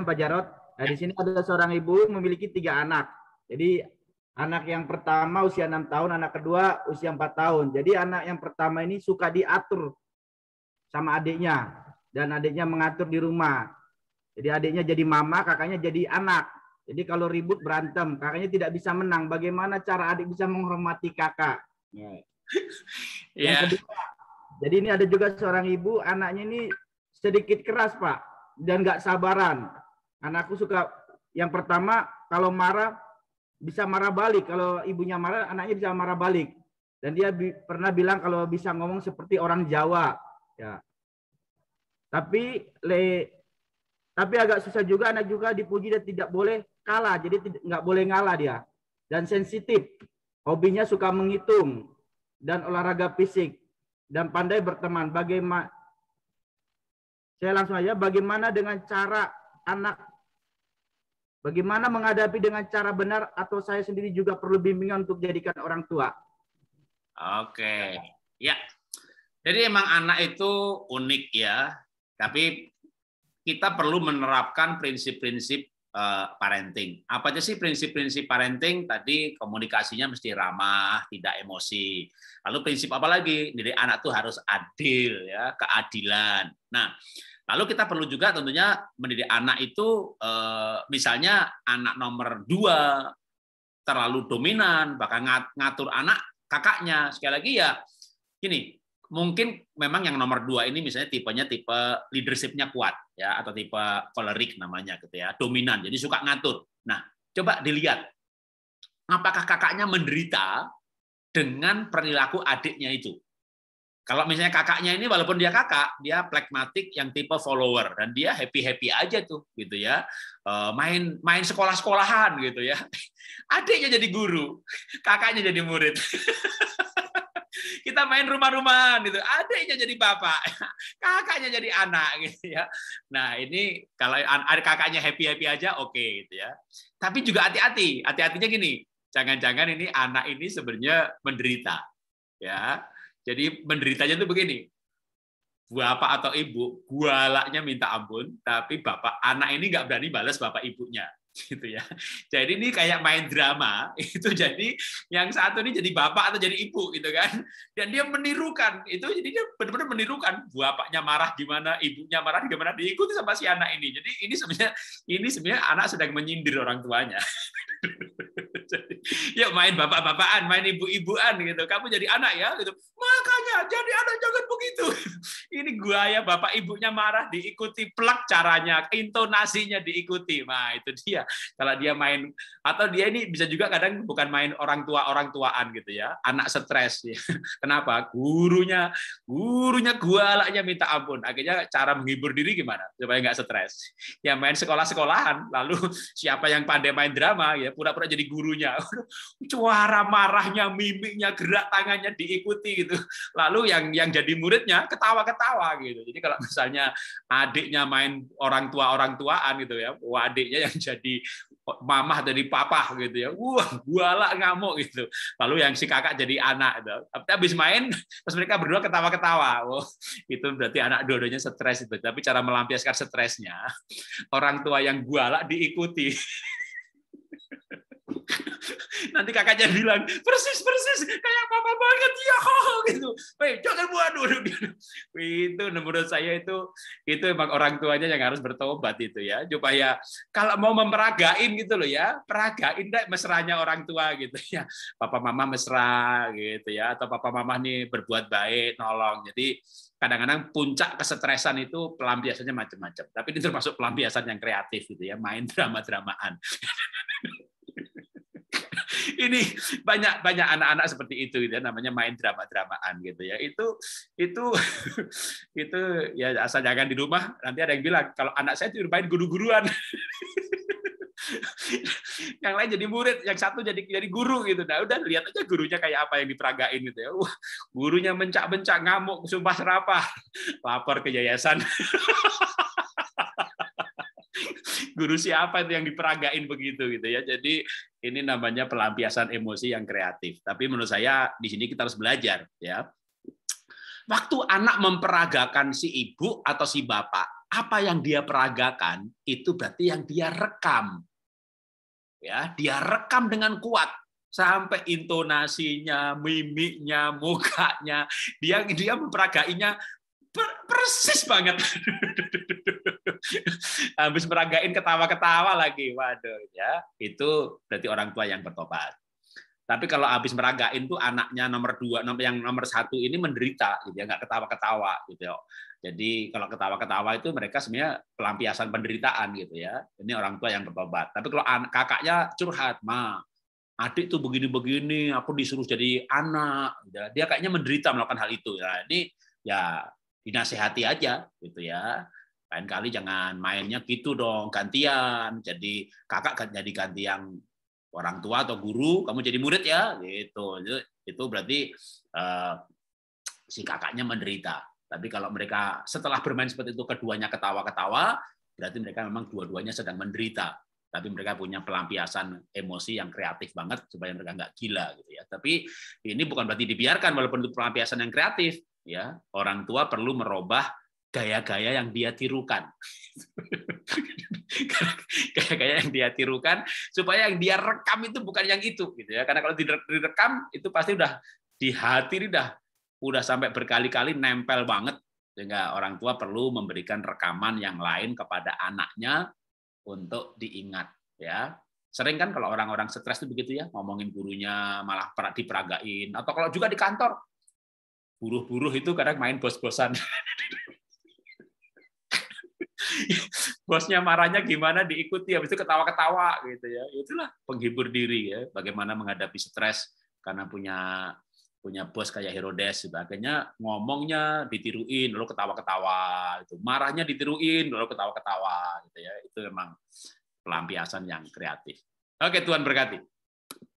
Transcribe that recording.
Pak Jarod. Nah, di sini ada seorang ibu memiliki 3 anak. Jadi anak yang pertama usia 6 tahun, anak kedua usia 4 tahun. Jadi anak yang pertama ini suka diatur sama adiknya. Dan adiknya mengatur di rumah. Jadi adiknya jadi mama, kakaknya jadi anak. Jadi kalau ribut berantem, kakaknya tidak bisa menang. Bagaimana cara adik bisa menghormati kakak? Yang kedua, jadi ini ada juga seorang ibu, anaknya ini sedikit keras, Pak. Dan nggak sabaran. Anakku suka, yang pertama kalau marah bisa marah balik. Kalau ibunya marah, anaknya bisa marah balik. Dan dia pernah bilang kalau bisa ngomong seperti orang Jawa. Ya. Tapi agak susah juga, anak juga dipuji dan tidak boleh kalah. Jadi nggak boleh ngalah dia. Dan sensitif. Hobinya suka menghitung. Dan olahraga fisik. Dan pandai berteman. Saya langsung aja, bagaimana dengan cara anak, bagaimana menghadapi dengan cara benar, atau saya sendiri juga perlu bimbingan untuk jadikan orang tua? Oke, ya. Jadi emang anak itu unik ya, tapi kita perlu menerapkan prinsip-prinsip parenting. Apa aja sih prinsip-prinsip parenting? Tadi komunikasinya mesti ramah, tidak emosi. Lalu prinsip apa lagi? Jadi anak tuh harus adil, ya, keadilan. Nah, lalu kita perlu juga tentunya mendidik anak itu, misalnya anak nomor 2 terlalu dominan, bahkan ngatur anak kakaknya. Sekali lagi ya, gini, mungkin memang yang nomor 2 ini misalnya tipenya tipe leadership-nya kuat, ya, atau tipe kolerik namanya gitu ya, dominan, jadi suka ngatur. Nah, coba dilihat, apakah kakaknya menderita dengan perilaku adiknya itu. Kalau misalnya kakaknya ini walaupun dia kakak, dia pragmatik yang tipe follower dan dia happy-happy aja tuh gitu ya. Main sekolah-sekolahan gitu ya. Adiknya jadi guru, kakaknya jadi murid. Kita main rumah-rumahan gitu. Adiknya jadi bapak, kakaknya jadi anak gitu ya. Nah, ini kalau kakaknya happy-happy aja oke gitu ya. Tapi juga hati-hati. Hati-hatinya gini, jangan-jangan ini anak ini sebenarnya menderita. Ya. Jadi menderitanya itu begini, bapak atau ibu gualaknya minta ampun, tapi anak ini nggak berani balas bapak ibunya, gitu ya. Jadi ini kayak main drama, itu jadi yang satu ini jadi bapak atau jadi ibu, gitu kan. Dan dia menirukan, itu jadi dia benar-benar menirukan, bapaknya marah gimana, ibunya marah gimana, diikuti sama si anak ini. Jadi ini sebenarnya anak sedang menyindir orang tuanya. Yuk main bapak-bapakan, main ibu-ibuan gitu. Kamu jadi anak ya gitu. Makanya jadi anak jangan begitu. Ini gaya bapak ibunya marah diikuti, plak caranya, intonasinya diikuti. Nah, itu dia. Kalau dia main, atau dia ini bisa juga kadang bukan main orang tuaan gitu ya. Anak stres ya. Kenapa? Gurunya gualaknya minta ampun. Akhirnya cara menghibur diri gimana? Supaya nggak stres. Ya main sekolah-sekolahan, lalu siapa yang pandai main drama ya pura-pura jadi gurunya. Suara marahnya, mimiknya, gerak tangannya diikuti gitu. Lalu yang jadi muridnya ketawa-ketawa gitu. Jadi kalau misalnya adiknya main orang tuaan gitu ya, adiknya yang jadi mamah dari papa gitu ya. Wah, gualak ngamuk gitu. Lalu yang si kakak jadi anak gitu. Tapi habis main terus mereka berdua ketawa-ketawa. Oh, itu berarti anak dua-duanya stres itu. Tapi cara melampiaskan stresnya, orang tua yang gualak diikuti. Nanti kakaknya bilang persis kayak papa banget ya gitu. Jangan buat dulu. Itu menurut saya itu emang orang tuanya yang harus bertobat itu ya. Supaya kalau mau memperagain gitu loh ya, peragain deh mesranya orang tua gitu ya. Papa mama mesra gitu ya, atau papa mama nih berbuat baik, nolong. Jadi kadang-kadang puncak kesetresan itu pelampiasannya macam-macam. Tapi ini termasuk pelampiasan yang kreatif gitu ya, main drama-dramaan. Ini banyak anak-anak seperti itu gitu ya, namanya main drama-dramaan gitu ya. Itu ya asal jangan di rumah, nanti ada yang bilang kalau anak saya itu main guru-guruan. Yang lain jadi murid, yang satu jadi guru gitu. Nah, udah lihat aja gurunya kayak apa yang diperagain gitu ya. Wah, gurunya bencak-bencak, ngamuk, sumpah serapah. Lapor ke yayasan. Guru siapa itu yang diperagain begitu gitu ya. Jadi ini namanya pelampiasan emosi yang kreatif. Tapi menurut saya di sini kita harus belajar ya. Waktu anak memperagakan si ibu atau si bapak, apa yang dia peragakan itu berarti yang dia rekam. Ya, dia rekam dengan kuat sampai intonasinya, mimiknya, mukanya, dia memperagainya persis banget. Habis meragain ketawa-ketawa lagi. Waduh, ya. Itu berarti orang tua yang bertobat. Tapi kalau habis meragain tuh anaknya nomor 2, yang nomor 1 ini menderita, gitu ya, nggak ketawa-ketawa, gitu ya. Jadi kalau ketawa-ketawa itu mereka sebenarnya pelampiasan penderitaan, gitu ya. Ini orang tua yang bertobat. Tapi kalau kakaknya curhat, Ma, adik tuh begini-begini, aku disuruh jadi anak, dia kayaknya menderita melakukan hal itu. Ya, ini ya dinasehati aja, gitu ya. Lain kali jangan mainnya gitu dong, gantian. Jadi kakak jadi ganti yang orang tua atau guru, kamu jadi murid ya, gitu. Itu berarti si kakaknya menderita. Tapi kalau mereka setelah bermain seperti itu keduanya ketawa-ketawa, berarti mereka memang dua-duanya sedang menderita. Tapi mereka punya pelampiasan emosi yang kreatif banget supaya mereka nggak gila, gitu ya. Tapi ini bukan berarti dibiarkan, walaupun itu pelampiasan yang kreatif, ya. Orang tua perlu merubah gaya-gaya yang dia tirukan. Gaya-gaya yang dia tirukan supaya yang dia rekam itu bukan yang itu, gitu ya. Karena kalau direkam itu pasti udah di hati ini udah sampai berkali-kali nempel banget, sehingga orang tua perlu memberikan rekaman yang lain kepada anaknya untuk diingat, ya. Sering kan kalau orang-orang stres itu begitu ya, ngomongin gurunya malah diperagain, atau kalau juga di kantor buruh-buruh itu kadang main bos-bosan. Bosnya marahnya gimana diikuti, habis itu ketawa-ketawa, gitu ya. Itulah penghibur diri ya, bagaimana menghadapi stres karena punya bos kayak Herodes, sebagainya, ngomongnya ditiruin lalu ketawa-ketawa, itu marahnya ditiruin lalu ketawa-ketawa, gitu ya. Itu memang pelampiasan yang kreatif. Oke, Tuhan berkati.